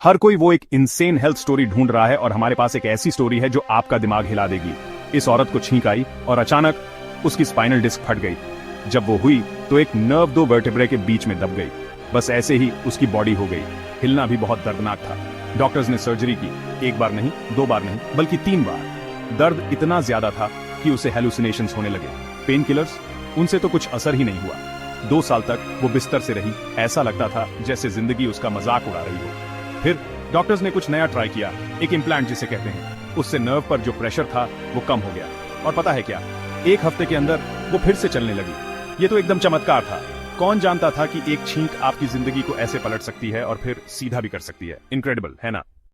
हर कोई वो एक इंसेन हेल्थ स्टोरी ढूंढ रहा है और हमारे पास एक ऐसी स्टोरी है जो आपका दिमाग हिला देगी। इस औरत को छींक आई और अचानक उसकी स्पाइनल डिस्क फट गई। जब वो हुई तो एक नर्व दो वर्टेब्रे के बीच में दब गई। बस ऐसे ही उसकी बॉडी हो गई। हिलना भी बहुत दर्दनाक था। डॉक्टर्स ने सर्जरी की, एक बार नहीं, 2 बार नहीं, बल्कि 3 बार। दर्द इतना ज्यादा था कि उसे हेलुसिनेशंस होने लगे। पेन किलर्स, उनसे तो कुछ असर ही नहीं हुआ। 2 साल तक वो बिस्तर से रही। ऐसा लगता था जैसे जिंदगी उसका मजाक उड़ा रही हो। फिर डॉक्टर्स ने कुछ नया ट्राई किया, एक इम्प्लांट जिसे कहते हैं। उससे नर्व पर जो प्रेशर था वो कम हो गया। और पता है क्या, 1 हफ्ते के अंदर वो फिर से चलने लगी। ये तो एकदम चमत्कार था। कौन जानता था कि एक छींक आपकी जिंदगी को ऐसे पलट सकती है और फिर सीधा भी कर सकती है। इनक्रेडिबल है ना।